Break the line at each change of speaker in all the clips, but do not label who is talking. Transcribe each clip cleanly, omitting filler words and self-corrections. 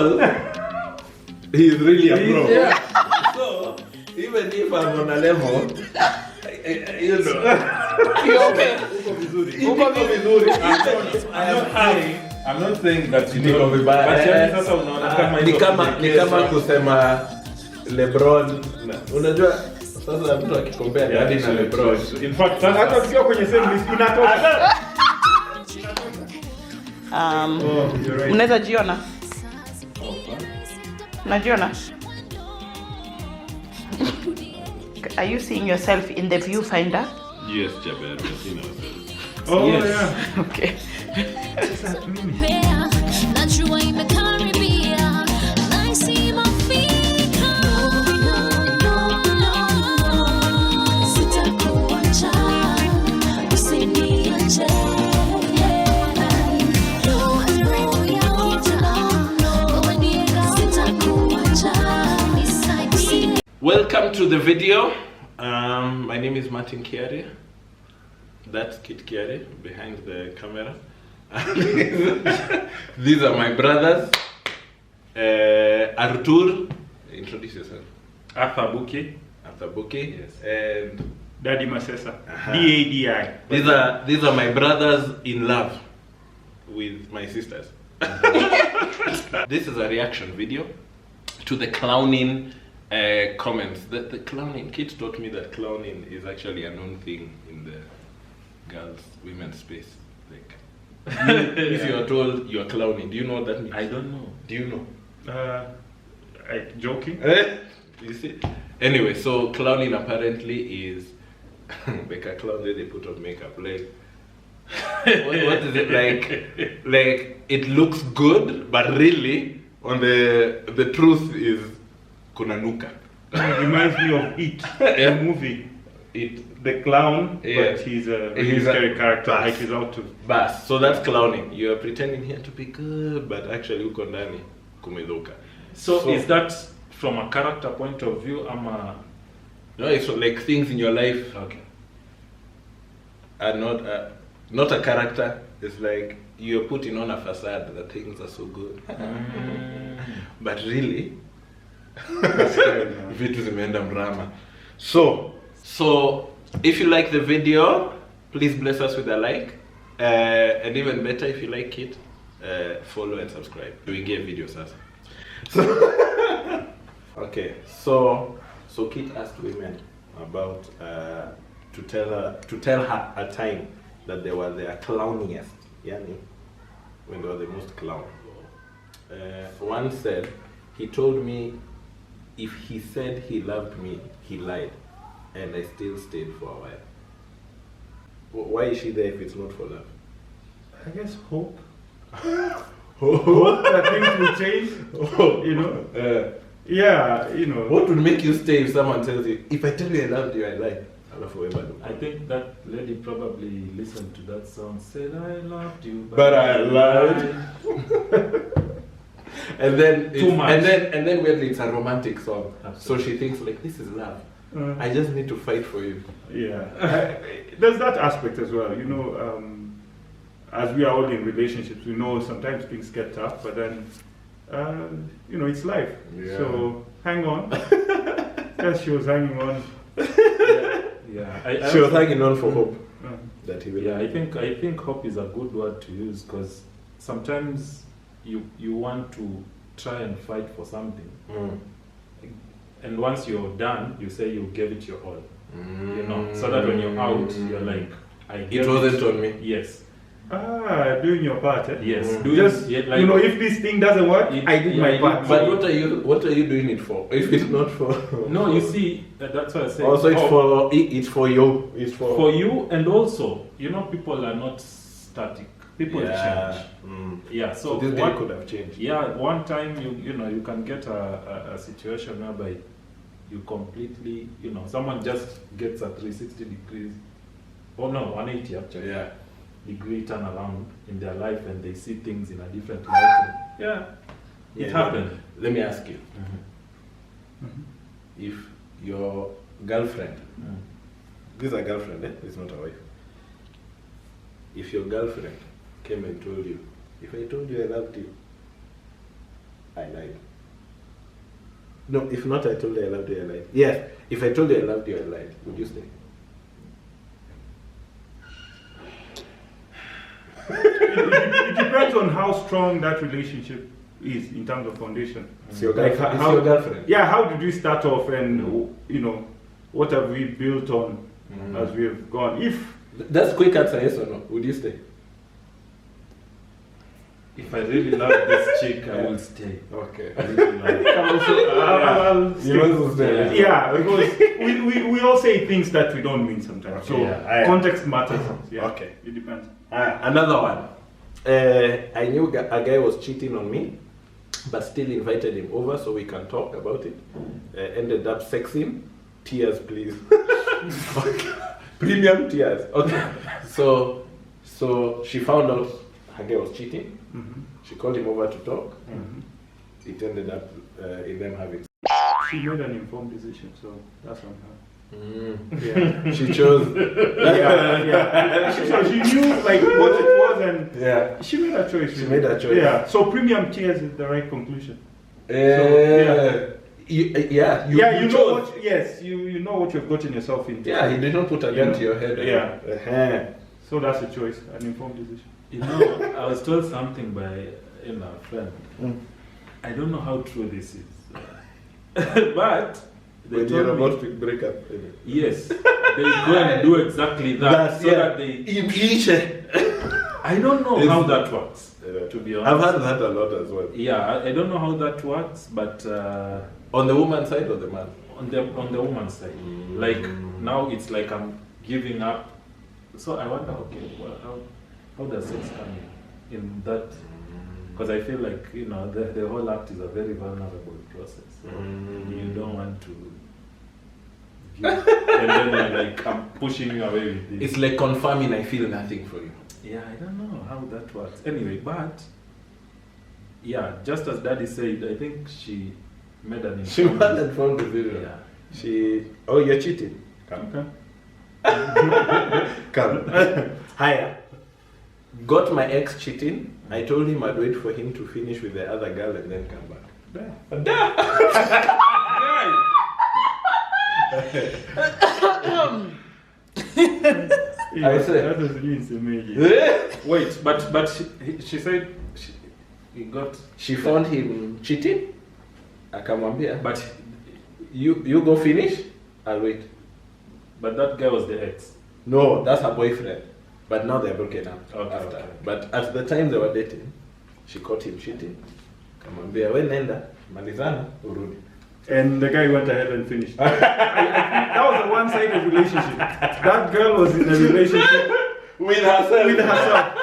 ball, he's really a pro. Yeah. So even if I'm on a level, you know, I'm not saying that you niko vibaya. Sasa unaona kama ni kama kusema LeBron. Unajua sasa mtu akikompea Dadi na LeBron.
In fact, hata sio kwenye same list inatoka.
Unaweza jiona? Unajiona? Are you seeing yourself in the viewfinder?
Yes, Jaber, we've seen ourselves.
Oh,
yes.
Yeah.
Okay.
Welcome to the video. My name is Martin Kiarie. That's Kitt Nyang'aya behind the camera. These are my brothers. Artur, introduce yourself.
Arthur Buki.
Yes. And
Dadi Masesa. D-A-D-I.
These are my brothers in love with my sisters. This is a reaction video to the clowning comments. The clowning, Kitt taught me that clowning is actually a known thing in the women's space. Like, if you are told you are clowning, do you know what that means?
I don't know.
Do you know?
Joking?
You see? Anyway, so clowning apparently is like a clown that they put on makeup. Like, what is it like? Like, it looks good, but really, on the truth is kunanuka.
It reminds me of It, the movie. The clown,
yeah.
But he's a scary character, like he's out to...
Bas, so that's clowning. You're pretending here to be good, but actually uko ndani kumedoka.
So is that from a character point of view?
No, it's like things in your life are not a character. It's like you're putting on a facade that things are so good. But really, vitu zimeenda mrama. So if you like the video, please bless us with a like, and even better if you like it, follow and subscribe. We get videos as. Okay, so Kitt asked women about to tell her a time that they were their clowniest, yani when they were the most clown. One said he told me if he said he loved me, he lied. And I still stayed for a while. Why is she there if it's not for love?
I guess hope. Hope that things will change. You know? Yeah, you know.
What would make you stay if someone tells you, if I tell you I loved you, I lied?
I think that lady probably listened to that song, said I loved you,
but I lied. And then weirdly it's a romantic song. Absolutely. So she thinks like, this is love. I just need to fight for you.
Yeah, there's that aspect as well. You know, as we are all in relationships, we know sometimes things get tough, but then, you know, it's life. Yeah. So hang on. Yes, she was hanging on.
She was hanging on for hope. That he will.
Yeah, I think hope is a good word to use, because sometimes you want to try and fight for something. And once you're done, you say you gave it your all. You know, so that when you're out, you're like,
it wasn't on me.
Yes.
Doing your part, eh?
Yes.
Like, you know, if this thing doesn't work, I did my part.
But what are you doing it for? If it's not for...
No, you see, that's what I say.
Also, it's for you. It's
for you, and also, you know, people are not static. People change. Yeah, so
this guy could have changed.
Yeah, one time you know you can get a situation whereby you completely, you know, someone just gets a 360 degrees, oh no, 180 actually, degree turn around in their life, and they see things in a different light. It happened.
Let me ask you, if your girlfriend, this is a girlfriend, it's not a wife. If your girlfriend came and told you, if I told you I loved you, I lied. No, if not, I told you I loved you, I lied. Yes, if I told you I loved you, I lied. Would you stay?
It depends on how strong that relationship is in terms of foundation.
It's your girlfriend. It's your girlfriend.
Yeah, how did we start off, and what have we built on as we have gone? If
that's quick answer, yes or no? Would you stay?
If I really love this chick, I will stay.
Okay.
I really love her.
I'll
You want to stay?
Yeah, because we all say things that we don't mean sometimes. So context matters. Yeah.
Okay.
It depends.
Another one. I knew a guy was cheating on me, but still invited him over so we can talk about it. Ended up sexing. Tears, please. Premium tears. Okay. So she found out her guy was cheating.
Mm-hmm.
She called him over to talk.
Mm-hmm.
It ended up in them having.
She made an informed decision, so that's on her.
Yeah. She chose.
Yeah. She knew like what it was, and
Yeah.
she made a choice.
She made a choice.
Yeah. So premium tears is the right conclusion.
You
know
chose.
what? Yes, you know what you've gotten yourself into.
Yeah, he did not put a gun to your head.
Yeah. So that's a choice, an informed decision.
I was told something by a friend. I don't know how true this is, but they
When you're
told me,
about to break up.
yes, they go and do exactly that, that they. I don't know how that works. To be honest,
I've heard that a lot as well.
Yeah, I don't know how that works, but
On the woman's side or the man?
on the woman's side, like now it's like I'm giving up. So I wonder, okay, well, how does sex come in that? Because I feel like the whole act is a very vulnerable process. You don't want to give, and then you're like, I'm pushing you away with this.
It's like confirming I feel nothing for you.
Yeah, I don't know how that works. Anyway, but yeah, just as Daddy said, I think she made an
She made an informed decision.
Yeah.
Oh, you're cheating. Come. Come. Hiya. Got my ex cheating. I told him I'd wait for him to finish with the other girl and then come back. I said.
That doesn't mean so major.
Wait, but she said he got.
She found him cheating. Akamwambia.
But
You go finish. I'll wait.
But that guy was the ex.
No, that's her boyfriend. But now they're broken up after.
Okay.
But at the time they were dating, she caught him cheating. Kamwambia, we nenda, malizana, urudi.
And the guy went ahead and finished. I think that was a one-sided relationship. That girl was in a relationship
With herself.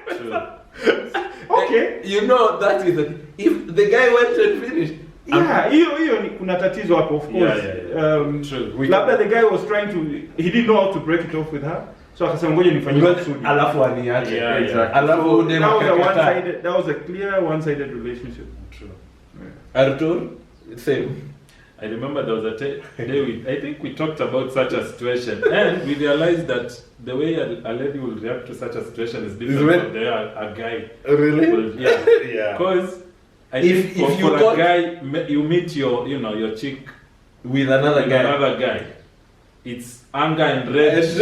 True. Okay.
That is it. If the guy went and finished.
Yeah, hiyo ni kuna tatizo hapo, of course.
Yeah. True.
Labda the guy was trying to, he didn't know how to break it off with her. So akasema ngoja nifanyie kusudi.
Alafu aniache.
Yeah, exactly.
Alafu
that was a clear one-sided relationship.
True.
Artur, same.
I remember there was a day I think we talked about such a situation, and we realized that the way a lady will react to such a situation is different from a guy.
Really?
Will, yeah. Because I think for a guy, you meet your chick
with another
guy. It's anger and rage,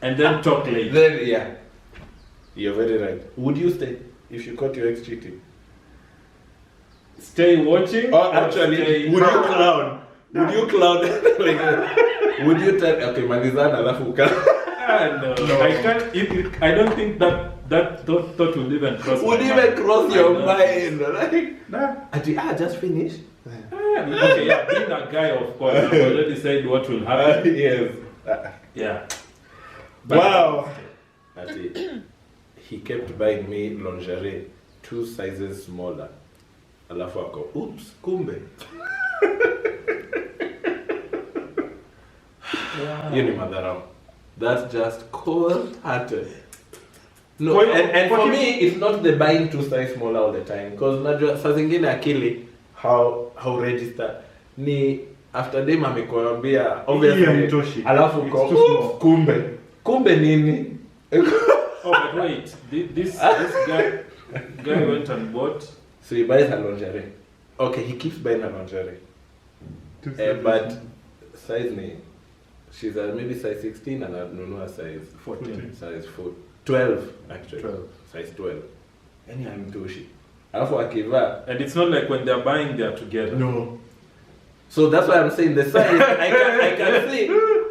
and then talk later.
Then, you're very right. Would you stay if you caught your ex cheating?
Stay watching?
Or actually, would you clown? Would you clown? Would you tell, okay, malizana alafu uka?
No. I can't. I don't think that thought will even cross
would
my
even
mind.
cross your mind? Like,
Nah.
just finish.
Okay, being a guy, of course, I've already said what will happen.
Yes.
Yeah.
Wow. He kept buying me lingerie 2 sizes smaller. Alafu ako, oops, kumbe. Hiyo ni madharau. That's just cold-hearted. No, and for me, it's not the buying 2 size smaller all the time. Because najua saa zingine akili how register ni after them amekuambia obviously alafu ko kumbe nini.
Oh, but wait, this guy went and bought
So he buys her lingerie. Okay, he keeps buying her lingerie. But size me, she's maybe size 16 and Nunu size 14. Size 12 actually. 12. Size 12. Any amtoshi. Alafu akiva.
And it's not like when they're buying they're together.
No. So that's why I'm saying the size.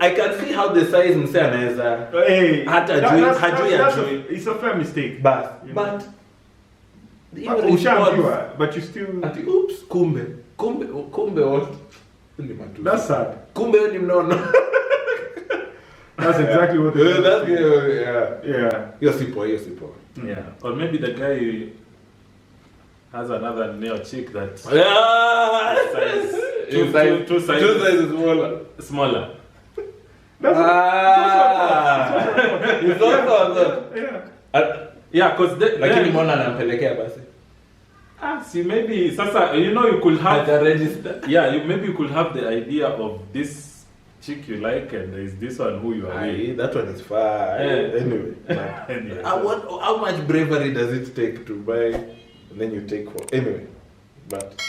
I can see how the size mse anaweza.
Hey,
It's
a fair mistake.
But
but you still.
Oops, kumbe what?
That's sad.
Kumbe ni mnono.
That's exactly what they do.
That's good.
Yeah.
You're simple.
Yeah. Or maybe the guy has another neo chick that two sizes smaller.
That's
it's also
yeah.
Yeah, because
lakini mbona anampelekea basi?
See, maybe sasa you could have
register.
Yeah, maybe you could have the idea of this chick you like and there is this one who you are with.
That one is fine. Anyway. How much bravery does it take to buy and then you take for anyway? But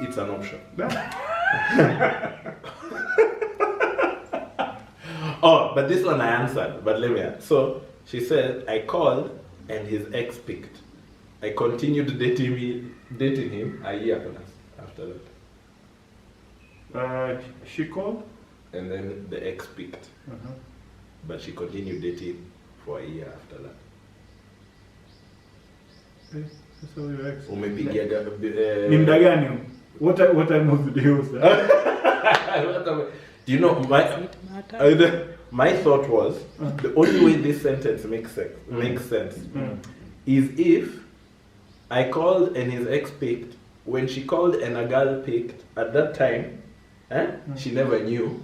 it's an option. Oh, but this one I answered. But let me answer. So she said, I called and his ex picked. I continued dating him a year after
that. She called?
And then the ex picked. But she continued dating for a year after that.
So your ex.
Umepigia
ni muda gani? What time of the day was that?
Do you know my thought was the only way this sentence makes sense is if I called and his ex picked. When she called and a girl picked, at that time, she never knew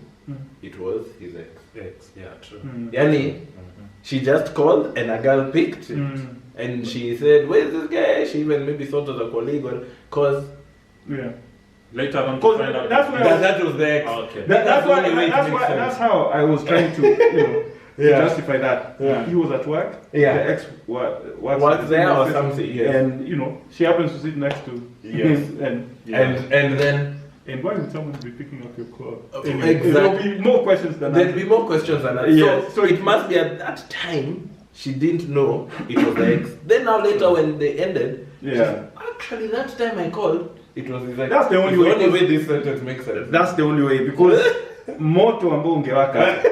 it was his ex.
Yeah, true.
Yani, she just called and a girl picked, and she said, "Where's this guy?" She even maybe thought of a colleague, cause
later on,
that
was the ex.
Okay.
That's how I was trying to justify that.
Yeah.
He was at work.
Yeah.
The ex
was there or something. Yes.
And she happens to sit next to him.
And then.
And why would someone be picking up your call?
Exactly.
There'll be more questions than that.
There'll be more questions than that.
Yeah.
So it must be at that time she didn't know it was the ex. Then now later when they ended, actually that time I called, it was his ex.
That's the only way
this sentence makes sense.
That's the only way because moto ambao ungewaka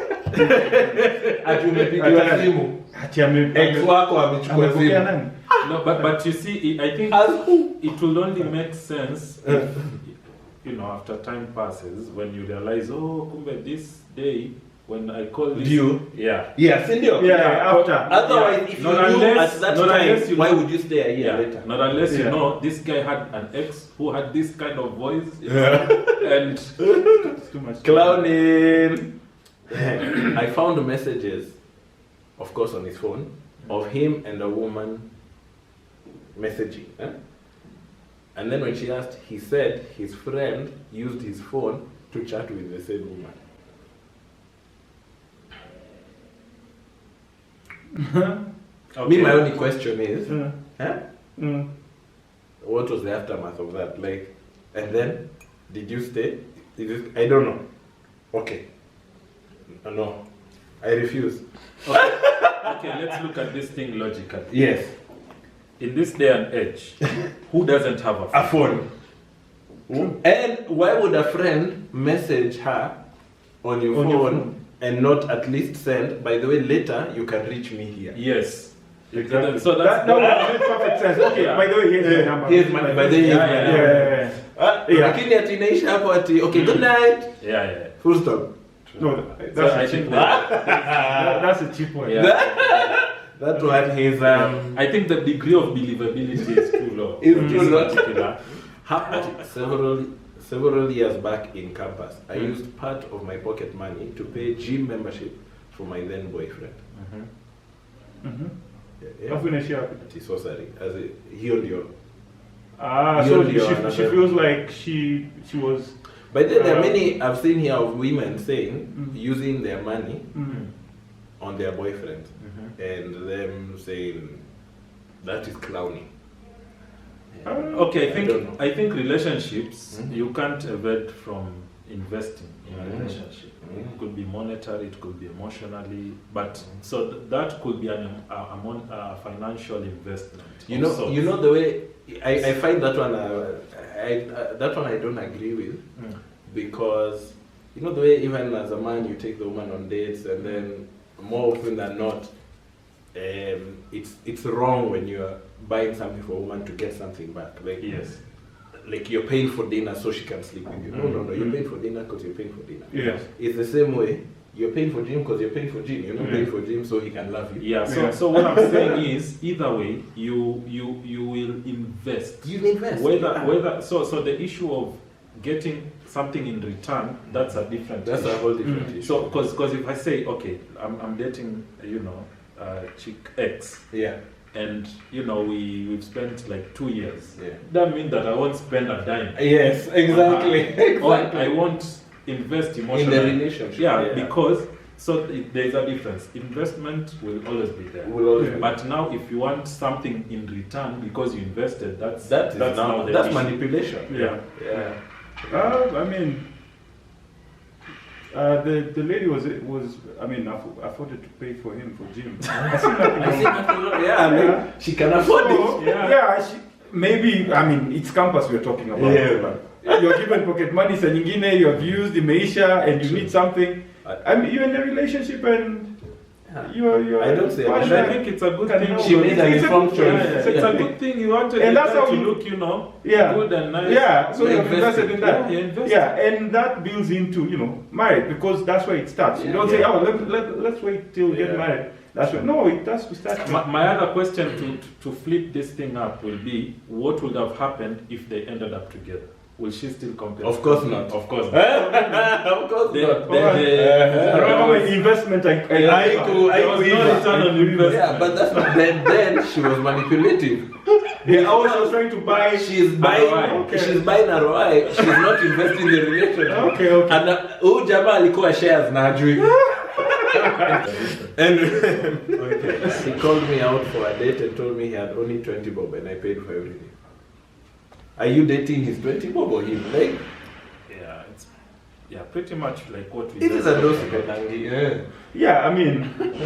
ati umepigiwa simu ex wako amechukua simu.
No, but you see, I think it will only make sense if, after time passes, when you realize, kumbe this day when I called this,
yes,
after.
Otherwise, if you knew at that time, why would you stay a year later?
Not unless you know this guy had an ex who had this kind of voice, and
too much
clowning. I found messages, of course, on his phone of him and a woman messaging. And then when she asked, he said his friend used his phone to chat with the same woman.
Okay.
Me, my only question is, what was the aftermath of that? Like, and then, did you stay? I don't know. Okay. No. I refuse.
Okay, let's look at this thing logically.
Yes.
In this day and age, who doesn't have a phone?
And why would a friend message her on your phone and not at least send, by the way, later you can reach me here?
Yes.
Exactly.
So that
would make perfect sense. Okay, by the way, here's my number.
By the way, here's my number. Lakini ati inaisha hapo ati, okay, good night.
Yeah.
Full stop.
No, I think that's a cheap one.
Yeah.
That one is
I think the degree of believability is too low.
Several years back in campus, I used part of my pocket money to pay gym membership for my then boyfriend. Sorry, as he on your.
So she feels like she was.
But then there are many I've seen here of women saying using their money on their boyfriend and them saying that is clowning.
Okay,
I don't know.
I think relationships, you can't evade from investing in a relationship. It could be monetary, it could be emotionally, but so that could be a financial investment.
You know the way I find that one. That one I don't agree with because you know the way even as a man you take the woman on dates and then more often than not, it's wrong when you're buying something for a woman to get something back. Like
yes.
Like you're paying for dinner so she can sleep with you. No, you're paying for dinner because you're paying for dinner.
Yes.
It's the same way. You're paying for gym because you're paying for gym. You're not paying for gym so he can love you.
Yeah. So what I'm saying is, either way, you will invest.
You invest.
Whether so the issue of getting something in return, that's a different.
That's
issue.
a whole different issue.
So because if I say, okay, I'm dating, chick X.
Yeah.
And we've spent like 2 years.
Yeah.
That means that I won't spend a dime.
Yes, exactly.
Or I won't invest emotionally
in the relationship.
Yeah, because there's a difference. Investment will always be there. But now, if you want something in return because you invested, that's
manipulation.
Yeah.
I mean, the lady was afforded to pay for him for gym.
She can afford it.
Yeah, maybe, it's campus we're talking about.
Yeah.
You're given pocket money, sa nyingine, you have used the Maisha and you need something. You're in a relationship and you're
I don't say
I think it's a good thing.
She made an informed choice.
It's a good thing. You wanted
and that's how
to
you
look, good and nice.
Yeah, so you've invested in that.
Yeah,
and that builds into, marriage, because that's where it starts. You don't say, let's wait till we get married. That's where, no, it has to start.
My other question to flip this thing up will be, what would have happened if they ended up together? Will she still compare?
Of course not.
Of course not.
Of course not.
I remember my investment. I
was no return on investment.
Yeah, but that's not. Then she was manipulative.
Yeah, I was trying to buy.
She's buying. She's buying ROI. She's not investing in the relationship.
Okay.
And jamaa alikuwa shares na ajui. And he called me out for a date and told me he had only 20 bob and I paid for everything. Are you dating his 20 bob or him? Like,
pretty much like what we
it is a dose of
Yeah,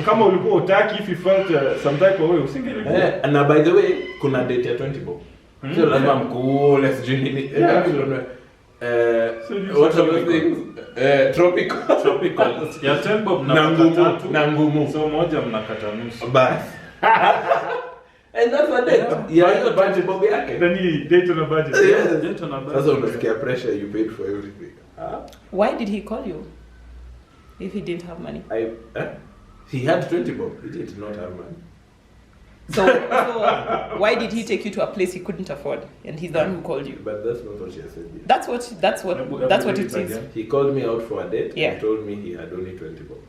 kama ulikuwa utaki, if you felt some type of way, usingeli.
And by the way, kuna date ya 20 bob. So lazima mkule sijui nini. What are those things? Tropical.
Ya 10 bob
na ngumu.
So moja mnakata nusu.
Bas. And that's a date. Yeah, you budget bob yake.
Then you date on a budget.
Yes.
Date on a budget.
That's unasikia pressure, you paid for everything.
Why did he call you if he didn't have money?
He had 20 bob. He did not have money.
So why did he take you to a place he couldn't afford, and he's the one who called you?
But that's not what she has said.
That's what it is.
He called me out for a date and
Yeah.
told me he had only 20 bob.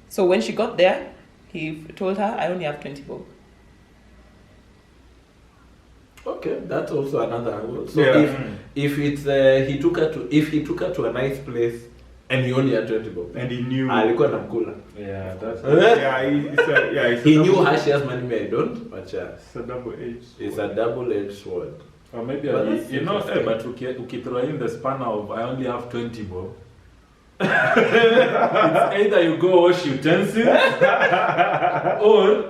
So when she got there, he told her, "I only have 20 bob."
Okay, that's also another angle. So
Yeah.
if it's he took her to a nice place and he only had 20 bob,
And he knew.
alikuwa namkula.
Yeah, that's.
He knew how she has money, me I don't, but
It's a double-edged.
it's a double-edged sword.
Or maybe
But that's interesting.
but ukithrow in the spanner of I only have 20 bob. It's either you go wash utensils or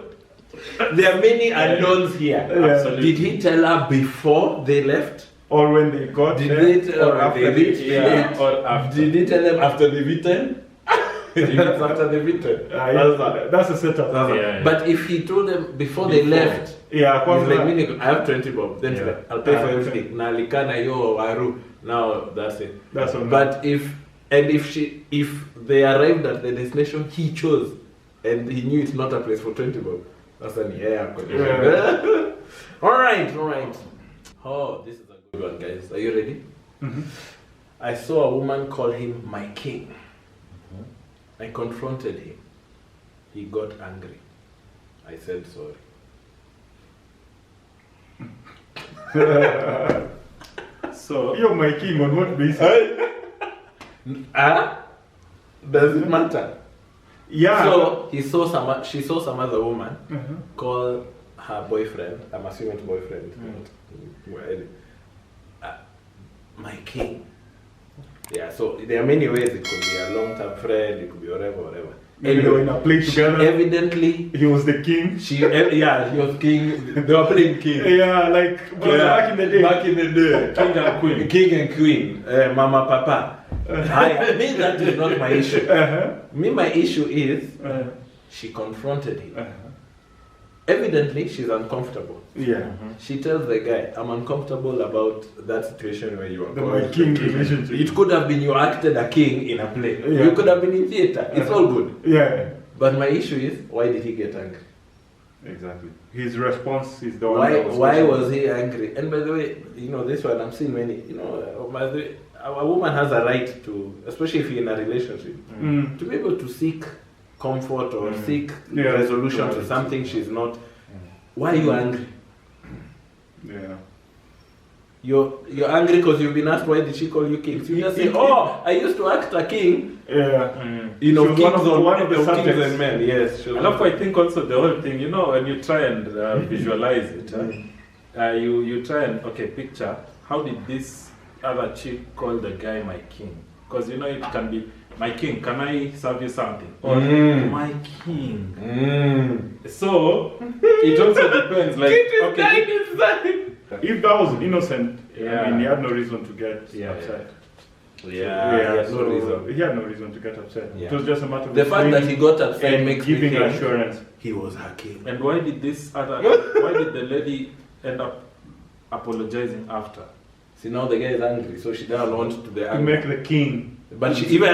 There are many unknowns here.
Absolutely.
Did he tell her before they left?
Or when they got
Did
there,
they tell
or
her
after
they
they
reached?
yeah, or after.
Did he tell them after they've eaten? It's after they've eaten.
That's a setup.
Yeah.
But if he told them before they left,
Yeah,
he's like, "Meaning, I have 20 bob. Then he's
Yeah.
like, I'll pay for everything. Na likana yo waru. Now that's it.
That's all.
But if they arrived at the destination he chose, and he knew it's not a place for 20 bob, that's an All right. Oh, this is a good one, guys. Are you ready?
Mm-hmm.
I saw a woman call him my king. I confronted him. He got angry. I said sorry.
So
You're my king on what basis?
Does it matter?
Yeah.
So she saw some other woman
Mhm.
call her boyfriend, I'm assuming it's boyfriend, my king. Yeah, so there are many ways. It could be a long-term friend, it could be whatever.
Maybe they were in a play together.
Evidently,
he was the king.
He was king. They were playing king.
Yeah, like back in the day.
Back in the day,
King and queen.
King and queen, Mama, Papa. Me, that is not my issue. Me, my issue is she confronted him. Evidently, she's uncomfortable.
Yeah.
She tells the guy, I'm uncomfortable about that situation where you are
the king relationship.
It could have been you acted a king in a play.
Yeah.
You could have been in theater. It's all good.
Yeah.
But my issue is, why did he get angry?
Exactly. His response is the one.
Why was he angry? And by the way, this one I'm seeing many. A woman has a right to, especially if you're in a relationship, to be able to seek comfort or seek resolution to something she's not. Why are you angry?
Yeah.
You're angry because you've been asked why did she call you king. So you just say, I used to act a king.
Yeah.
Kings
one of the
kings
subjects.
and men. Yes.
And I think also the whole thing, when you try and visualize it, you try and picture how did this other chick call the guy my king? Because it can be my king. Can I serve you something? Or my king. So it also depends. Like
If
that was innocent, I mean, he had no reason to get upset.
He had no reason.
He had no reason to get upset.
Yeah.
It was just a matter of
the fact that he got upset makes
giving
me think
assurance.
he was her king.
And why did why did the lady end up apologizing after?
See, now the guy is angry, so she doesn't want to the
To
anger.
make the king.
But she even,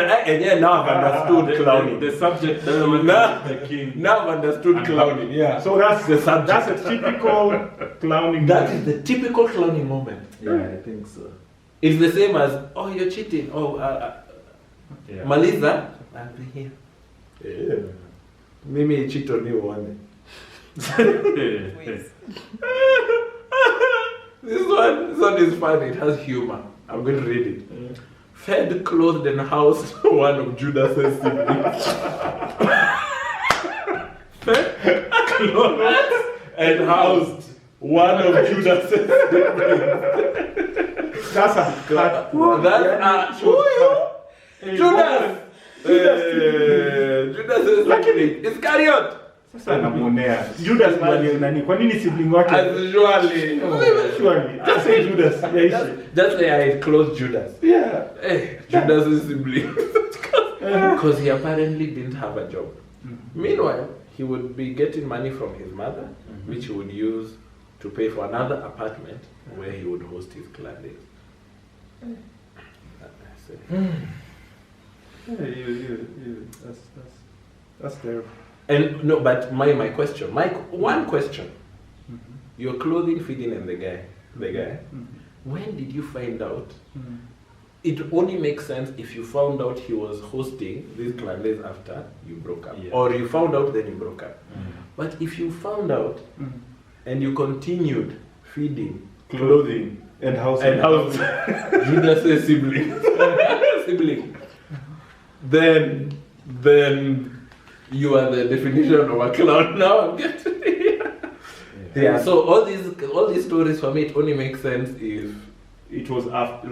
now I've understood clowning.
The subject doesn't want the king.
Now I've understood clowning, yeah.
So that's
the subject.
That's a typical clowning
That
moment.
is the typical clowning moment.
Yeah, I think so.
It's the same as, you're cheating. Maliza, I'll be here. Yeah. Mimi cheat on you one day. This one is fun. It has humor. I'm going to read it. Fed, clothed, and housed one of Judas's siblings. Fed, clothed, and housed one of Judas's siblings.
That's a cut.
Who are you? Judas! Judas is sibling. Iscariot!
Sasa namuonea. Judas nani? Kwa nini sibling wake?
Surely.
Surely. Just say Judas.
Just say I close Judas.
Yeah.
Judas is sibling. Because he apparently didn't have a job. Meanwhile, he would be getting money from his mother, which he would use to pay for another apartment where he would host his clan days.
That's terrible.
And no, but my question, one question. You're clothing, feeding, and the guy. When did you find out? It only makes sense if you found out he was hosting these clan days after you broke up, or you found out then you broke up. But if you found out and you continued feeding, clothing,
and housing,
Judas' sibling, then you are the definition of a clown. Now I'm getting yeah. So all these stories for me, it only makes sense if
it was after,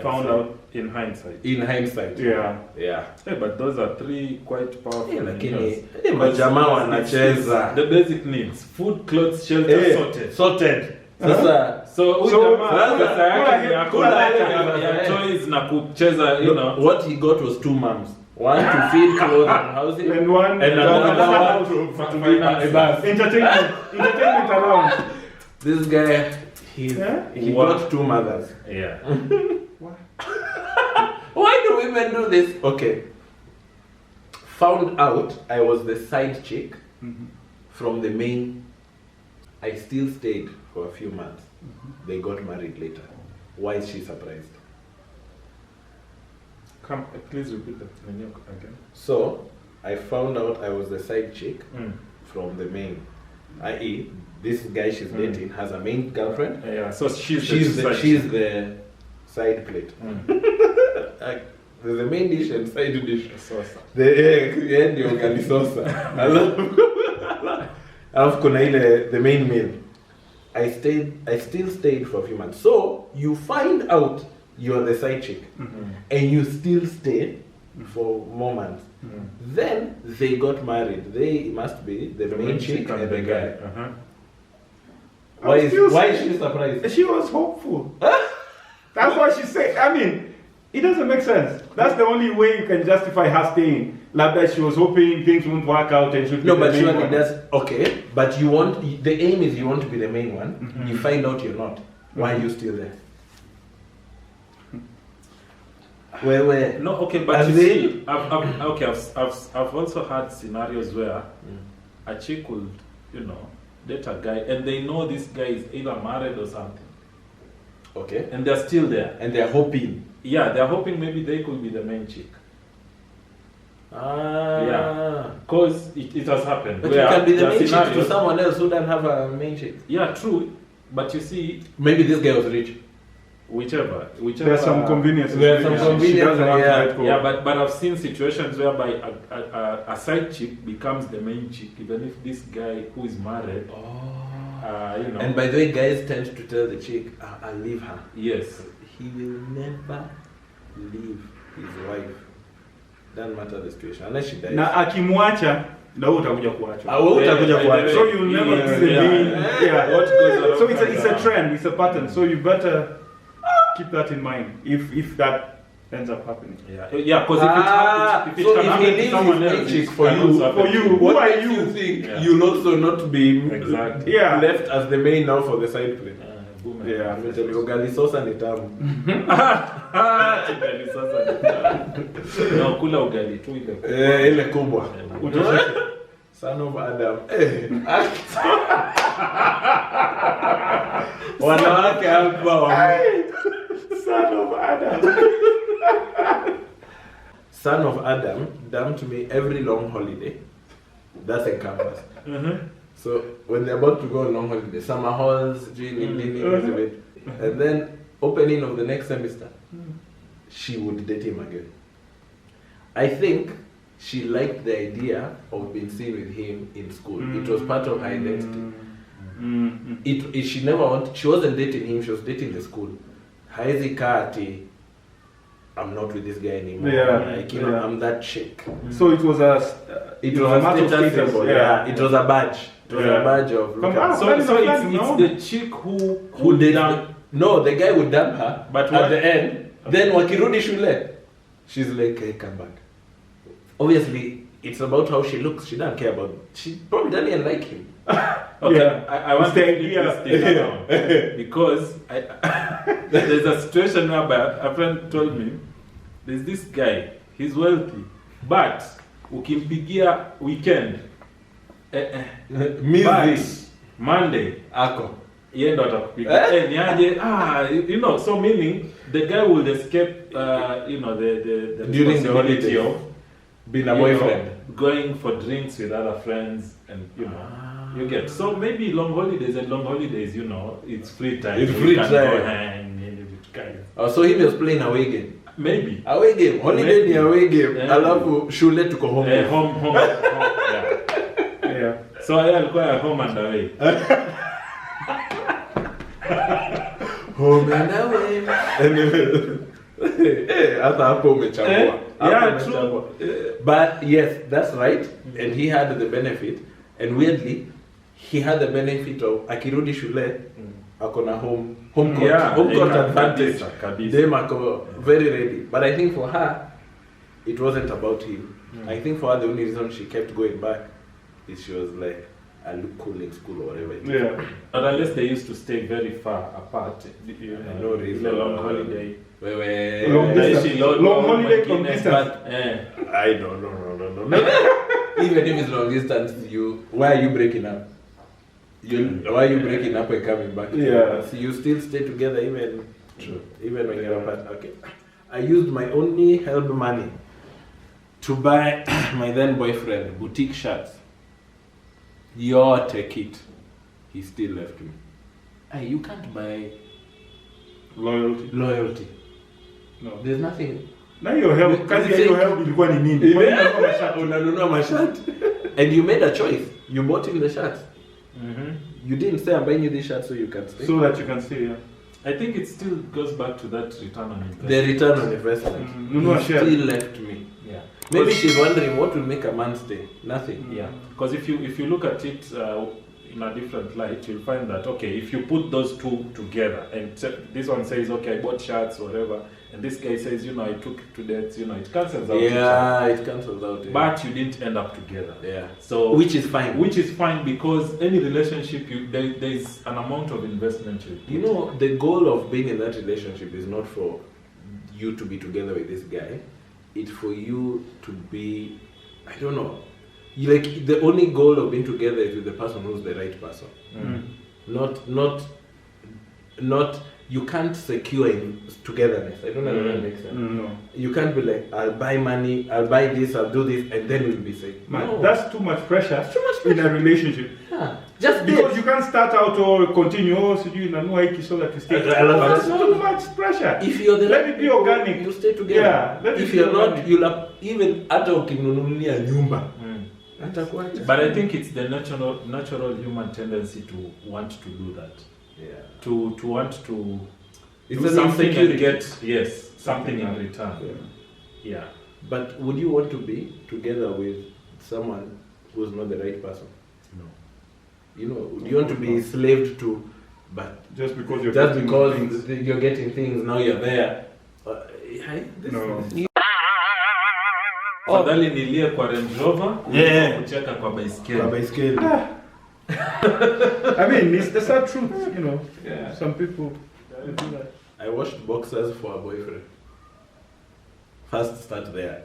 found out in hindsight.
Yeah.
But those are three quite powerful.
Majamaa wanacheza
the basic needs: food, clothes, shelter,
sorted.
Toys na kucheza,
What he got was 2 moms. One to feed, clothes, and housing,
and
another one to be a bus.
Entertainment around.
This guy, he got 2 mothers.
Yeah.
Why do women do this? Okay. Found out I was the side chick from the main. I still stayed for a few months. They got married later. Why is she surprised?
Please repeat that again.
So, I found out I was the side chick from the main. I.e., this guy she's dating has a main girlfriend.
Yeah, so she's
the side plate. There's a main dish and side dish.
Saucer.
The ugali saucer. Alafu kuna ile the main meal. I still stayed for a few months. So you find out you're the side chick, and you still stay for more months. Then they got married. They must be the main chick and the guy. Why is she surprised?
She was hopeful. That's what she said. I mean, it doesn't make sense. That's the only way you can justify her staying. Like that, she was hoping things won't work out and she'd be
No, but
the main
surely
one.
that's okay. But you want the aim is you want to be the main one. You find out you're not. Why are you still there? Where?
No, okay, but
As
you
in-
see, I've also had scenarios where a chick will, date a guy and they know this guy is either married or something,
Okay.
and they're still there.
And they're hoping.
Yeah, they're hoping maybe they could be the main chick. Yeah, because it has happened.
But you
where
can be the
there are
main chick to
scenarios-
someone else who doesn't have a main chick.
Yeah, true. But you see,
Maybe this guy was rich.
whichever.
There's some conveniences.
There's some
She
convenience,
doesn't want to
yeah.
let go.
Yeah, but I've seen situations whereby a side chick becomes the main chick, even if this guy who is married,
And by the way, guys tend to tell the chick, I'll leave her.
yes.
He will never leave his wife. Doesn't matter the situation, unless she dies.
Na akimwacha na wewe utakuja kuachwa.
Wewe utakuja
Yeah,
kuachwa.
So you'll never be the main. Yeah.
What goes around
So it's
comes
a
around.
trend, it's a pattern. So you better keep that in mind if that ends up happening.
Yeah, because if it happens,
So
can
if
happen
he
to
leaves
someone
his
else,
main chick
it
for
can
you,
also happen
for
to
you,
what
who are
makes
you?
you think
Yeah.
you'll also not be
Exactly.
Yeah.
left as the main now for the side play?
Boom.
Yeah.
I'm telling you, ugali sosa ni tamu.
Ugali sasa ni- No, kula ugali tu ile.
Ile kubwa. Son of Adam. Wanawake hapa
Son of Adam.
Son of Adam dumped me every long holiday. That's a campus. So when they're about to go on long holiday, summer halls, Elizabeth, and then opening of the next semester, she would date him again. I think she liked the idea of being seen with him in school. It was part of her identity. She never wanted. She wasn't dating him. She was dating the school. Haezi kati. I'm not with this guy anymore.
Yeah,
Like,
yeah.
I'm that chick.
So it was a
It was a
matter of
status symbol. Yeah. It was a badge. It was
Yeah.
a badge of look
Come
at.
on.
So,
That is
so
a
it's,
plan, no?
it's the chick who
Who did
down.
No, the guy would dump her.
But
at
what-
the end, then wakirudi shule, she's like, hey, come back. Obviously, it's about how she looks. She doesn't care about. She probably doesn't even like him.
Okay,
Yeah.
I want to
Stay
flip
here.
this thing around because there's a situation whereby a friend told me there's this guy, he's wealthy, but ukimpigia weekend, but
Music.
Monday,
Ako.
yeye ndo atakupigia. Niaje? So meaning the guy will escape, the
During the
responsibility
holidays.
of
Being a boyfriend.
going for drinks with other friends, and you get. So maybe long holidays, it's free time.
It's
You
free
can
time.
go hang with guys.
Oh, so he was playing away game.
Maybe.
Away game. Holiday
Maybe.
ni away game.
Yeah.
Alafu shule tuko home.
Home. Yeah.
yeah.
So yeye alikuwa ya home and away.
Home and away. Hata hapo umechagua. Hapo
Yeah,
umechagua.
true.
But yes, that's right. And he had the benefit. And weirdly, he had the benefit of akirudi shule, akona home court.
Yeah,
Home court
yeah,
advantage.
kabisa.
Them ako very ready. But I think for her, it wasn't about him. I think for her, the only reason she kept going back is she was like, I look cool in school or whatever it is.
Yeah.
But unless they used to stay very far apart,
No reason.
the long holiday.
Long distance. Long holiday from
Guinness,
distance.
but,
I don't know. Even if it's long distance, why are you breaking up? Why are you breaking up and coming back?
Yeah.
So you still stay together even when you're apart. Okay. I used my only help money to buy my then boyfriend boutique shirts. Take it. He still left me. Hey, you can't buy loyalty.
No.
There's nothing.
Na hiyo help, kazi ya hiyo help ilikuwa ni nini? Kwa nini alikuwa mashati?
Unanunua mashati. And you made a choice. You bought him the shirt. You didn't say I'm buying you this shirt so you can stay.
So that you can stay, yeah.
I think it still goes back to that return on investment.
The return on investment.
No,
He still left me.
Yeah.
Maybe she's wondering what will make a man stay. Nothing.
Yeah. Because if you look at it in a different light, you'll find that, okay, if you put those two together, and this one says, okay, I bought shirts, whatever, and this guy says, you know, I took it to dates, you know, it cancels out.
Yeah, it cancels out. Yeah.
But you didn't end up together.
Yeah.
So
which is fine.
Which is fine because any relationship, there's an amount of investment
you know, the goal of being in that relationship is not for you to be together with this guy. It's for you to be, I don't know. Like the only goal of being together is with the person who's the right person. Not you can't secure in togetherness. I don't know if that makes sense.
No.
You can't be like, I'll buy money, I'll buy this, I'll do this, and then we'll be safe.
Man, that's too much pressure.
Too much pressure
in a relationship.
Yeah. Just
because
date.
you can't start out or continue so you know so that you stay. That's too much pressure.
If you're the
let it be organic.
You stay together.
Yeah, let
if
it
you're
be
not,
organic.
you'll have, even hata ukinunulia nyumba.
But I think it's the natural human tendency to want to do that.
Yeah.
To want to
it's
do
an
something
insecurity.
and get something in return. Yeah.
But would you want to be together with someone who's not the right person?
No.
You know, do you want to be slaved to, but
just because you're
you're getting things, now you're there.
No.
Fadhali nilie kwa Range Rover, kucheka kwa baiskeli.
I mean, it's the sad truth, you know. Yeah. Some people do that.
I washed boxers for a boyfriend. First start there.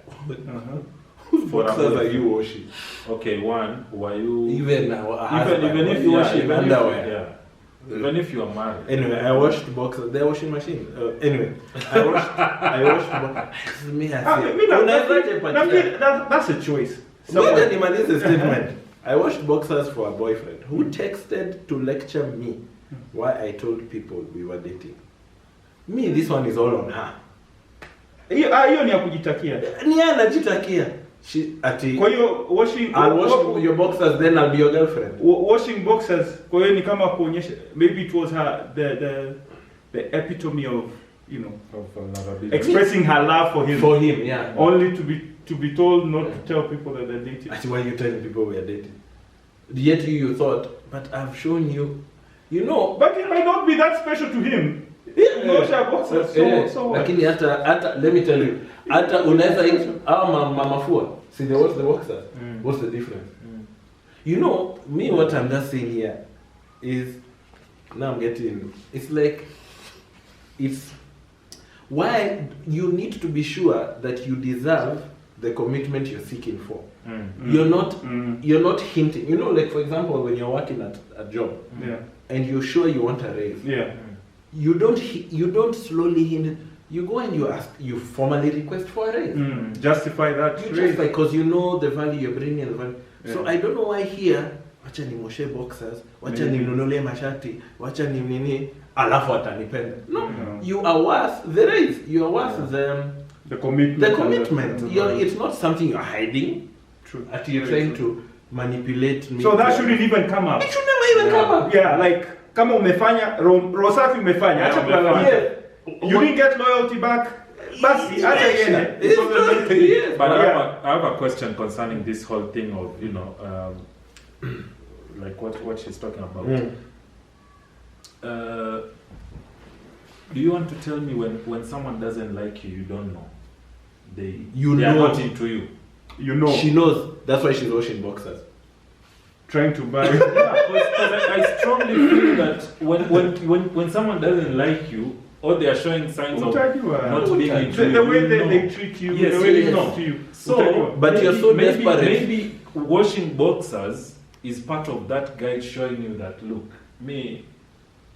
Whose boxers are you washing?
Okay, one, were you
even
if you wash underwear? Yeah. Even if you are married.
Anyway, I washed boxers. They're washing machine. Anyway, I washed boxers.
That's a choice.
This a statement. I washed boxers for a boyfriend who texted to lecture me why I told people we were dating. Me, this one is all on her.
Hiyo ni ya kujitakia.
Ni anajitakia.
Kwa hiyo
I'll wash your boxers, then I'll be your girlfriend.
Washing boxers, kwa hiyo ni kama kuonyesha, maybe it was her the epitome of, you know, of expressing her love for him.
For him, yeah.
Only to be told not to tell people that they're dating.
Actually, why are you telling people we are dating? Yet you thought, but I've shown you, you know.
But it might not be that special to him. So what?
Lakini hata let me tell you, hata unaweza mamafua. See, what's the boxers? What's the difference? You know, me, what I'm just saying here is, now I'm getting, it's like, it's why you need to be sure that you deserve the commitment you're seeking for. You're not hinting. You know, like for example, when you're working at a job, and you're sure you want a raise. You don't slowly hint. You go and you formally request for a raise.
Justify that.
You justify because you know the value you're bringing. The value. So I don't know why here, wacha ni moshe boxers, wacha ni mnunulie mashati, wacha ni nini, alafu atanipenda. No, you are worth the raise. You are worth
the commitment.
The commitment. It's not something you're hiding.
True.
That you're trying to manipulate me.
So that shouldn't even come up.
It should never even come up.
Yeah, like kama umefanya rosafi umefanya, acha kulala. You didn't get loyalty back. Basi acha yeye.
But I have a question concerning this whole thing of, you know, like what she's talking about. Do you want to tell me when someone doesn't like you, you don't know? They are not into you.
You know.
She knows. That's why she's washing boxers.
Trying to buy.
Because I strongly feel that when someone doesn't like you, or they are showing signs of not being into you,
the way they treat you,
yes,
the way they talk to you.
So,
but you're so desperate.
Maybe washing boxers is part of that guide showing you that, look, me,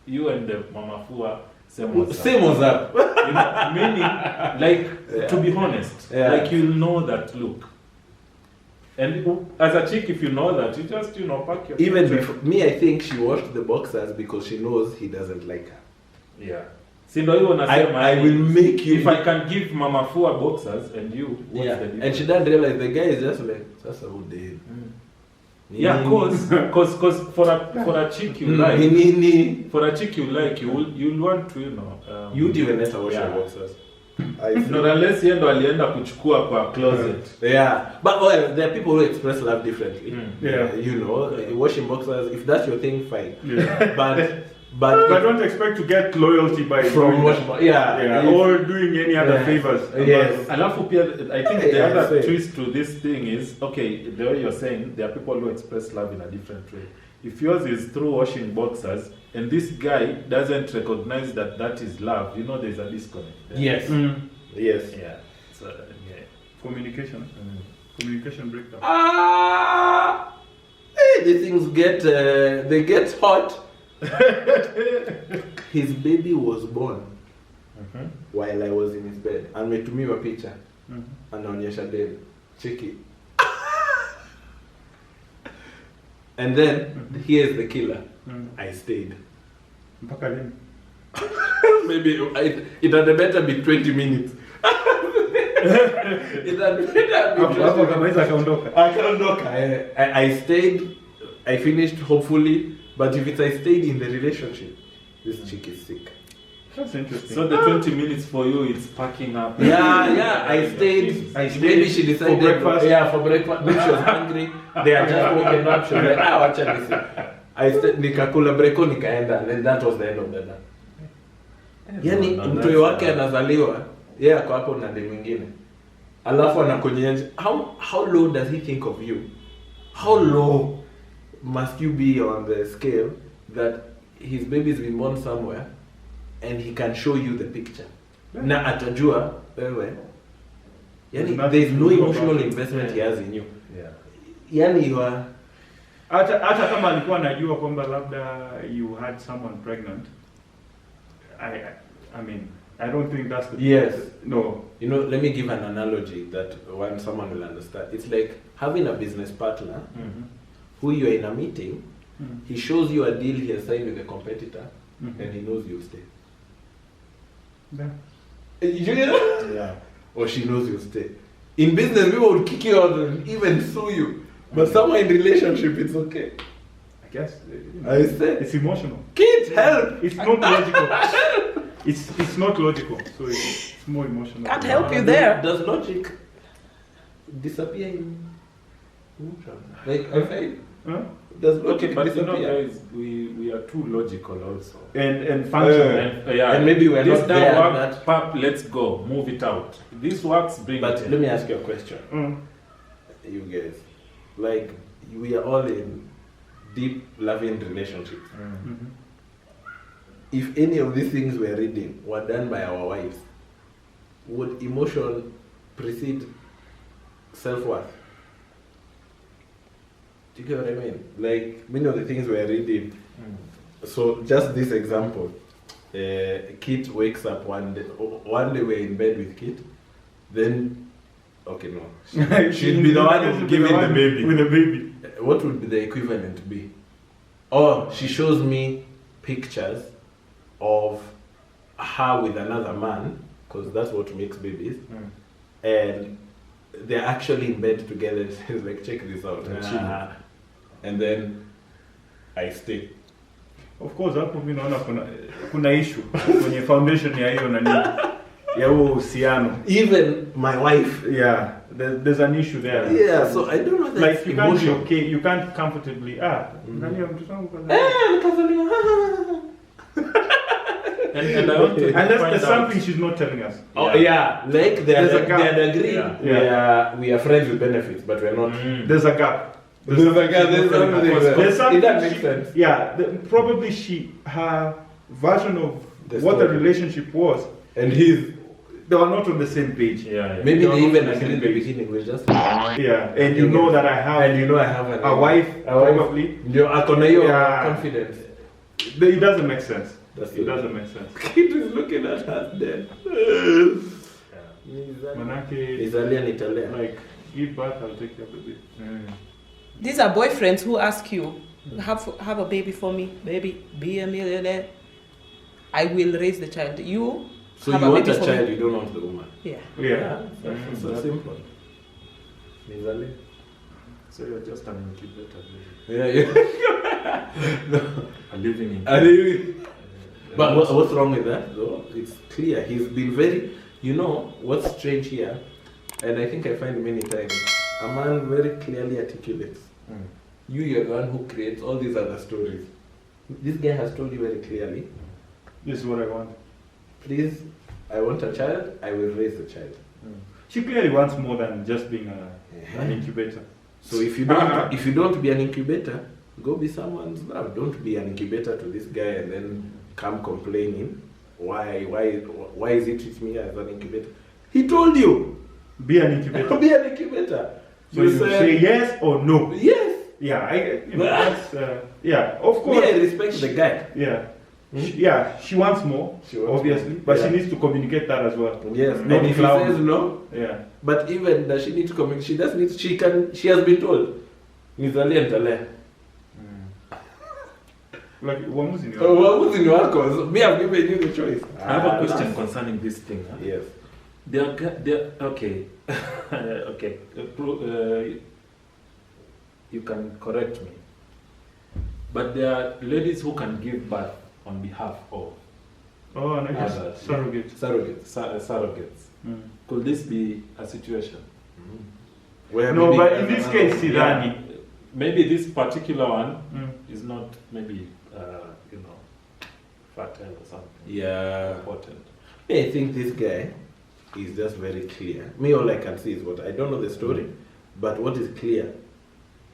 you and the Mama Fua, same was up. You know, meaning, like, to be honest, like you'll know that, look. And as a chick, if you know that, you just, you know, pack your...
Even before, me, I think she washed the boxers because she knows he doesn't like her.
Yeah. See, no, you wanna say,
I will make you...
If I can give Mama Fua boxers and you, what's the difference?
And she doesn't realize the guy is just like, that's a good day.
Yeah, cause for a chick you like, for a chick you like, you'll want to, you know.
You'd even let her wash your boxers.
Not unless yeye ndo alienda kuchukua kwa closet.
Yeah, but well, there are people who express love differently.
Yeah,
you know, washing boxers. If that's your thing, fine.
Yeah.
But
don't expect to get loyalty by
from washing.
Or doing any other favors.
Yes.
Alafu pia, I think the other twist to this thing is, okay, the way you're saying, there are people who express love in a different way. If yours is through washing boxers, and this guy doesn't recognize that that is love, you know there's a disconnect there.
Yes. Yes.
Yeah. So, yeah.
Communication. Communication breakdown.
The things get hot. His baby was born while I was in his bed. Ametumiwa picha. Anaonyesha dem. Cheki. And then here's the killer. I stayed.
Mpaka lini?
Maybe it had better be 20 minutes. It had better be
Hapo kamaliza akaondoka.
Akaondoka. I stayed. I finished hopefully. But if I stayed in the relationship, this chick is sick.
That's interesting.
So the 20 minutes for you, it's packing up.
Yeah. I stayed. Maybe she decided.
For breakfast.
Yeah, for breakfast. Maybe she was hungry. They had just woken up. She was like, wacha nisi. I stayed. Nikakula breko nikaenda, and then that was the end of the day. Yani mtoyo wake anazaliwa, yeye ako hapo na dem mwingine. Alafu anakunyesha. How low does he think of you? How low must you be on the scale that his baby's been born somewhere and he can show you the picture? Na atajua wewe. Yani there's no emotional investment he has in you.
Yeah.
Yani you are
hata kama alikuwa anajua kwamba labda you had someone pregnant. I mean, I don't think that's the
yes.
No.
You know, let me give an analogy that one someone will understand. It's like having a business partner who you are in a meeting, he shows you a deal he has signed with a competitor, and he knows you'll stay.
Yeah.
You know?
Yeah.
Or she knows you'll stay. In business, people would kick you out and even sue you. But somewhere in relationship, it's okay.
I guess.
I said
it's emotional.
Kids, help!
It's not logical. It's not logical. So it's more emotional.
Can't help you there.
Does logic disappear in emotion? Like, I find.
Huh?
Does logic
Okay, but
disappear?
you know, guys, we are too logical also.
And functional.
And maybe we're
this
not there
work,
that.
Pap, let's go, move it out. This works, bring
But
it
let
in.
me ask you a question. You guys, like, we are all in deep, loving relationships. If any of these things we're reading were done by our wives, would emotion precede self-worth? Do you get what I mean? Like, many of the things we're reading. So, just this example. Kitt wakes up one day we're in bed with Kitt, then, okay, no. She'll be the one who's giving the baby.
With the baby.
What would be the equivalent be? Or she shows me pictures of her with another man, because that's what makes babies, and they're actually in bed together. She's like, check this out. And then I stay.
Of course, hapo mimi naona kuna issue kwenye foundation ya hiyo nani ya huo uhusiano.
Even my wife.
Yeah, there's an issue there.
Yeah, so I don't know that
like you can't be
emotion.
okay, you can't comfortably nani ya mtoto wangu kwanza.
And I want to
unless
find
there's
out.
something she's not telling us.
Oh yeah, like they
There's a
had
gap.
agreed.
Yeah.
We are friends with benefits, but we're not.
There's a gap.
There's something
There's
that
something
makes sense.
Yeah, probably her version of
The
what the
story.
relationship was,
And he's
they were not on the same page.
Yeah.
maybe
They were
they
not
even
on the
agreed
same
in the
page.
beginning. We're just
Yeah, and you know that I have
and you know I have
a wife, probably.
Ndio akona hiyo
Yeah.
confidence.
It doesn't make sense.
That's
It doesn't make sense.
Kid is looking at us dead.
Manake,
Nizalia nitalea.
like, give birth, I'll take care of the baby.
These are boyfriends who ask you, have a baby for me, baby, be a millionaire. I will raise the child. You
So
have
you
a
want
baby
a
for
child,
me.
you don't want the woman.
Yeah.
Yeah.
That's so simple. Nizalia.
So you're just an incubator,
Yeah,
baby.
yeah. No.
A living
And
incubator.
he- But what's wrong with that though? It's clear. He's been very, what's strange here, and I think I find many times, a man very clearly articulates.
Mm.
You're the one who creates all these other stories. This guy has told you very clearly,
This is what I want.
please, I want a child, I will raise the child.
Mm.
She clearly wants more than just being an
Uh-huh.
incubator.
So if you don't be an incubator, go be someone's love. Don't be an incubator to this guy and then come complaining. Why is he treating me as an incubator? He told you.
Be an incubator.
Be an incubator.
So you say yes or no.
Yes.
Yeah, that's, of course.
Me, I respect the guy.
Yeah.
Hmm?
She wants more,
She wants
obviously,
more.
but
Yeah.
she needs to communicate that as well.
Yes.
Not
And if he
clown.
says no,
Yeah.
but even does she need to communicate? She does need. She has been told. Nizalie nitalee.
Like, uamuzi ni
So
wako.
uamuzi ni wako. So, me, I've given you the choice.
I have a question concerning this thing. Huh?
Yes.
Okay. Okay. You can correct me. But there are ladies who can give birth on behalf of
Oh, and I guess
Others.
surrogate.
surrogates.
Mm.
Could this be a situation?
Where
No,
maybe
but in
as
this
an
case,
adult-
Sidani.
Maybe this particular one
Mm.
is not maybe fertile or something.
Yeah.
Important.
I think this guy is just very clear. Me, all I can see is what I don't know the story, but what is clear,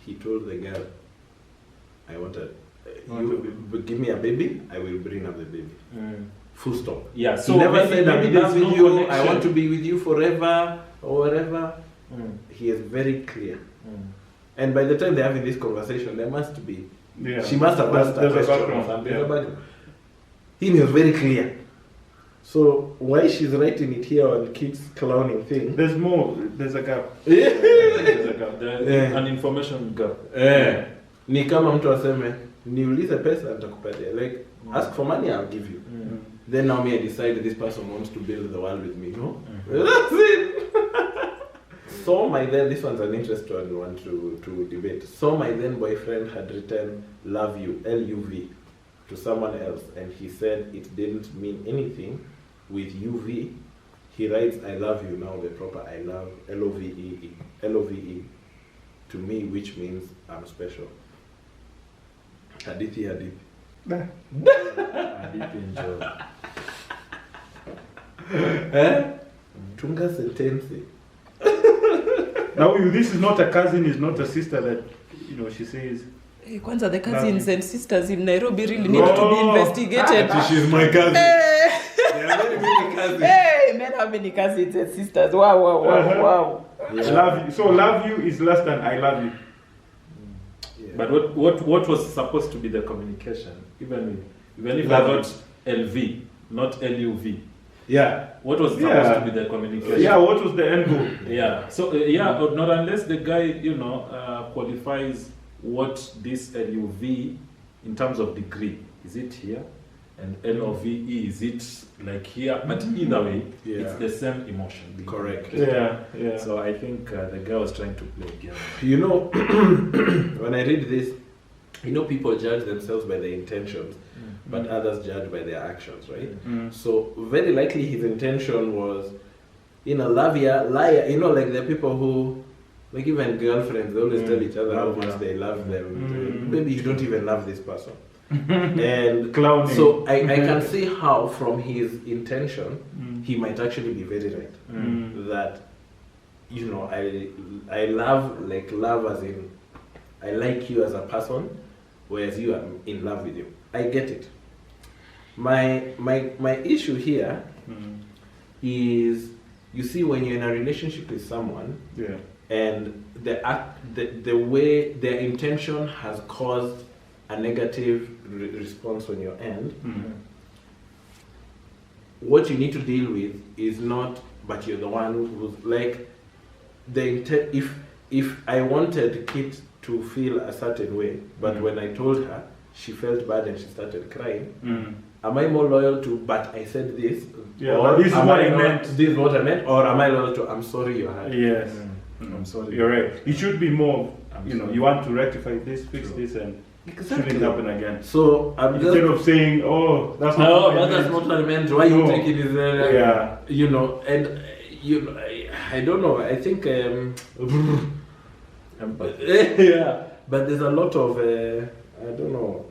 he told the girl, "I want a, give me a baby, I will bring up the baby." Full stop.
Yeah.
So
So
he never
maybe,
said, "I'm in
there's
love with
no
you. I
connection.
want to be with you forever or whatever."
Mm.
He is very clear,
Mm.
and by the time they're having this conversation, there must be.
Yeah.
She must have asked a
There's a
question or
background.
something.
Yeah.
But he was very clear. So why she's writing it here on kids clowning thing?
There's more. There's a gap.
There's a gap. There's
Yeah.
an information gap.
Ni kama mtu aseme niulize pesa nitakupatia. Like ask for money, I'll give you.
Mm.
Then now me I decide this person wants to build the world with me. No,
Mhm.
that's it. So my then this one's an interesting one to debate. So my then boyfriend had written "love you" LUV to someone else, and he said it didn't mean anything with UV. He writes "I love you" now, the proper "I love" LOVE to me, which means I'm special. Hadithi.
Deep enjoy.
Tunga sentensi.
Now, this is not a cousin, is not a sister that, she says.
Hey, kwanza the cousins and sisters in Nairobi really need to be
No.
investigated.
She's my cousin.
Hey,
There are very many cousins.
hey, men have many cousins and sisters. Wow, wow, wow,
Uh-huh.
wow.
Yeah.
Love you. So, love you is less than I love you.
Yeah.
But what was supposed to be the communication? Even if I
Love
got LV, not LUV.
Yeah.
What was supposed
Yeah.
to be the communication?
Yeah, what was the end goal?
Yeah. So or not unless the guy qualifies what this LUV in terms of degree, is it here, and LOVE, is it like here? But either way,
Yeah.
it's the same emotion. being
Correct.
communicated.
Yeah.
So I think the guy was trying to play a game.
You know, when I read this, people judge themselves by their intentions, but others judge by their actions, right?
Mm.
So very likely his intention was, love ya, liar. Like the people who, like even girlfriends, they always tell each other how much they love them. Maybe you don't even love this person. And
Clowning.
so I can see how from his intention, he might actually be very right. That, I love as in, I like you as a person, whereas you are in love with you. I get it. My issue here is, you see, when you're in a relationship with someone,
Yeah.
and the way their intention has caused a negative response on your end, what you need to deal with is not, but you're the one who's like, if I wanted Kitt to feel a certain way, but when I told her, she felt bad and she started crying, am I more loyal to, but I said this,
Yeah,
or
but this is
am
what
I
I
not-
meant.
this is what I meant, or am I loyal to, I'm sorry you hurt?
Yes.
I'm sorry.
You're right. It should be more, you want to rectify this, fix
True.
this, and
Exactly.
shouldn't happen again.
So I'm just
Instead of saying, "Oh, that's not
no,
what I
but that's
meant."
not what I meant. Why you
No.
take it is
Yeah.
and I don't know. I think
Empathy.
yeah, but there's a lot of I don't know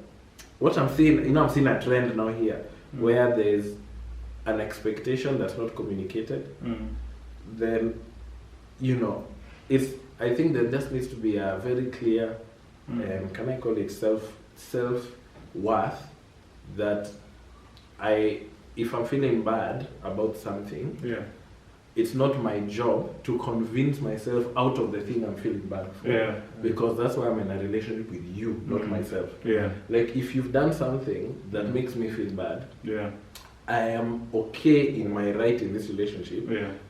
what I'm seeing. I'm seeing a trend now here where there's an expectation that's not communicated. Then it's. I think there just needs to be a very clear. Can I call it self-worth that if I'm feeling bad about something, it's not my job to convince myself out of the thing I'm feeling bad for. Because that's why I'm in a relationship with you, not myself. Like if you've done something that makes me feel bad, I am okay in my right in this relationship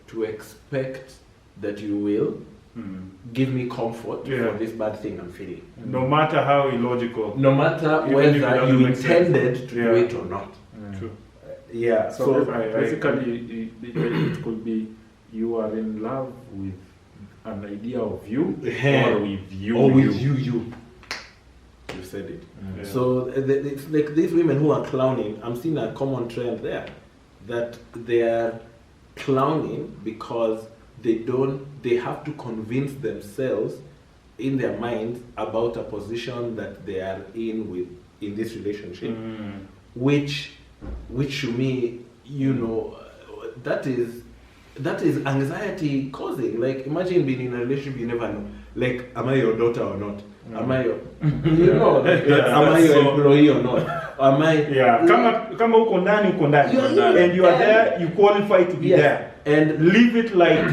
to expect that you will give me comfort for this bad thing I'm feeling.
No matter how illogical.
No matter
Even if it
whether
doesn't
you
make sense.
intended to do it or not.
True.
Yeah.
So basically, it could be you are in love with an idea of you or with you.
Or with you. You said it. So it's like these women who are clowning. I'm seeing a common trend there, that they are clowning because they have to convince themselves in their minds about a position that they are in this relationship, which to me, that is anxiety causing. Like imagine being in a relationship you never know. Like, am I your daughter or not? Am I your am I your employee or not? Am I
kama uko ndani and you are there, you qualify to be there.
And
live it like,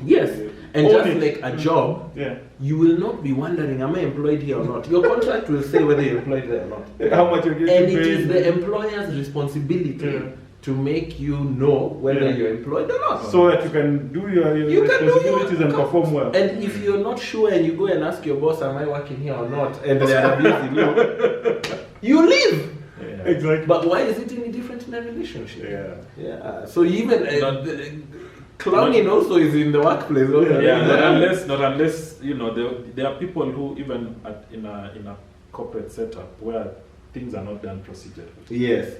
yes. And
own
just
it.
like a job, you will not be wondering, am I employed here or not? Your contract will say whether you're employed there or not.
How much you're getting
And
paid.
it is the employer's responsibility to make you know whether you're employed or not.
So that you can do your responsibilities and perform well.
And if you're not sure and you go and ask your boss, am I working here or not? And they are abusing you leave.
Exactly.
But why is it any different in a relationship? Yeah. So even clowning also is in the workplace.
Not unless there are people who even in a corporate setup where things are not done procedurally.
Yes.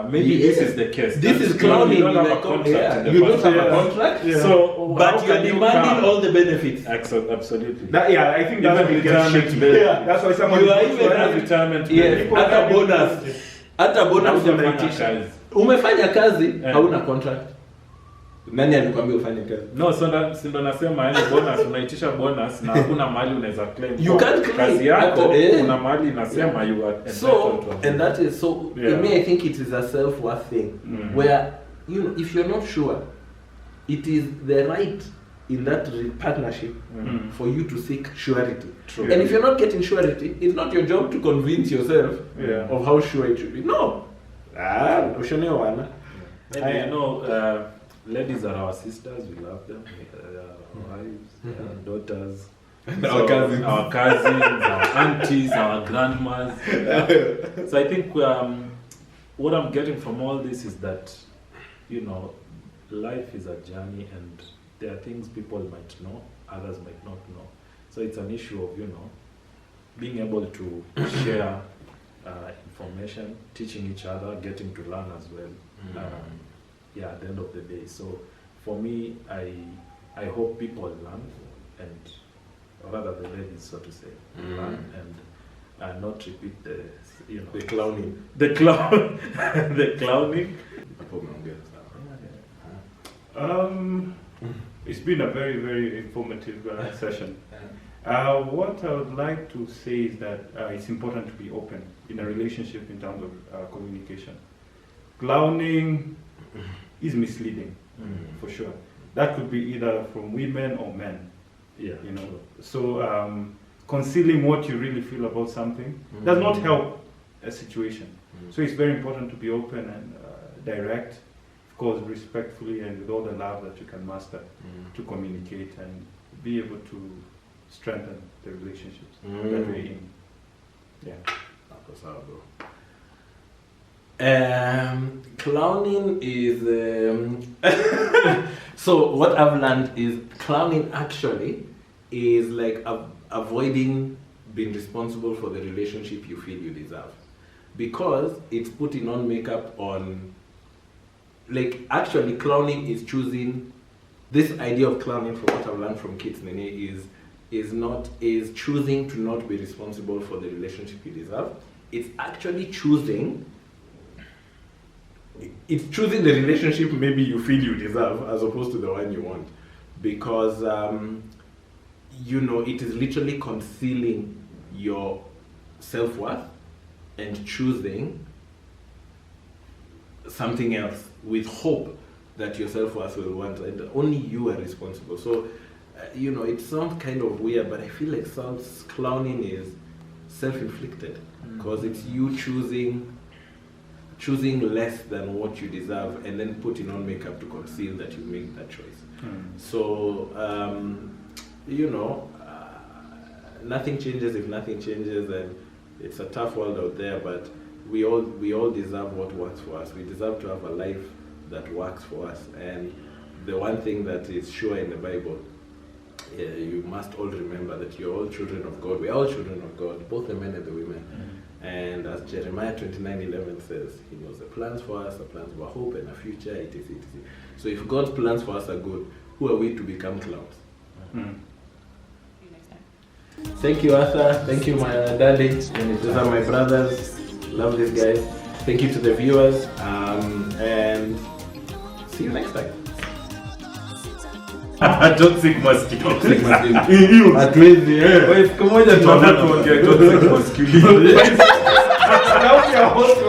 Maybe this is the case.
This is clowning.
You don't have a contract.
You don't have a contract.
So,
but you're demanding all the benefits.
Absolutely.
I think that's what
retirement
gets
benefit.
That's why someone
You are even
have retirement.
Yes. Hata bonus unaitisha. Umefanya kazi, hauna contract. Nani alikwambia ufanye kazi?
No, so ndo nasema yani bonus unaitisha bonus na hakuna mahali unaweza claim.
You can't claim.
Kazi yako kuna mahali inasema you are entitled to.
And that is so in me I think it is a self-worth thing where if you're not sure, it is the right in that partnership for you to seek surety.
True.
And if you're not getting surety, it's not your job to convince yourself of how sure it should be. No. Ushonewana.
And ladies are our sisters, we love them. Our wives, our daughters,
Our cousins.
our aunties, our grandmas. So I think what I'm getting from all this is that, life is a journey and there are things people might know, others might not know. So it's an issue of, being able to share information, teaching each other, getting to learn as well. At the end of the day. So for me, I hope people learn, and rather the ladies, so to say, learn and not repeat the
clowning.
The clowning.
It's been a very, very informative session. What I would like to say is that it's important to be open in a relationship in terms of communication. Clowning is misleading, for sure. That could be either from women or men.
Sure.
So concealing what you really feel about something does not help a situation. So it's very important to be open and direct, of course, respectfully and with all the love that you can master to communicate and be able to strengthen the relationships that we're in.
Clowning is so what I've learned is clowning actually is like avoiding being responsible for the relationship you feel you deserve, because it's putting on makeup on, like, actually clowning is choosing, this idea of clowning, from what I've learned from Kitt Nyang'aya, is choosing to not be responsible for the relationship you deserve. It's actually choosing the relationship maybe you feel you deserve as opposed to the one you want, because you know, it is literally concealing your self-worth and choosing something else with hope that your self-worth will want, and only you are responsible. So you know, it sounds kind of weird, but I feel like clowning is self-inflicted, because it's you choosing less than what you deserve and then putting on makeup to conceal that you make that choice. So you know, nothing changes if nothing changes, and it's a tough world out there, but we all deserve what works for us. We deserve to have a life that works for us. And the one thing that is sure in the Bible, you must all remember that you're all children of God. We're all children of God, both the men and the women. And as Jeremiah 29:11 says, He knows the plans for us, the plans of our hope and a future, etc. So if God's plans for us are good, who are we to become clowns? Thank you, Arthur. Thank you, my daddy. These are my brothers. Love these guys. Thank you to the viewers. And see you next time.
Toxic masculinity.
At least, yeah. Wait, come on,
toxic masculinity.
Now we are host.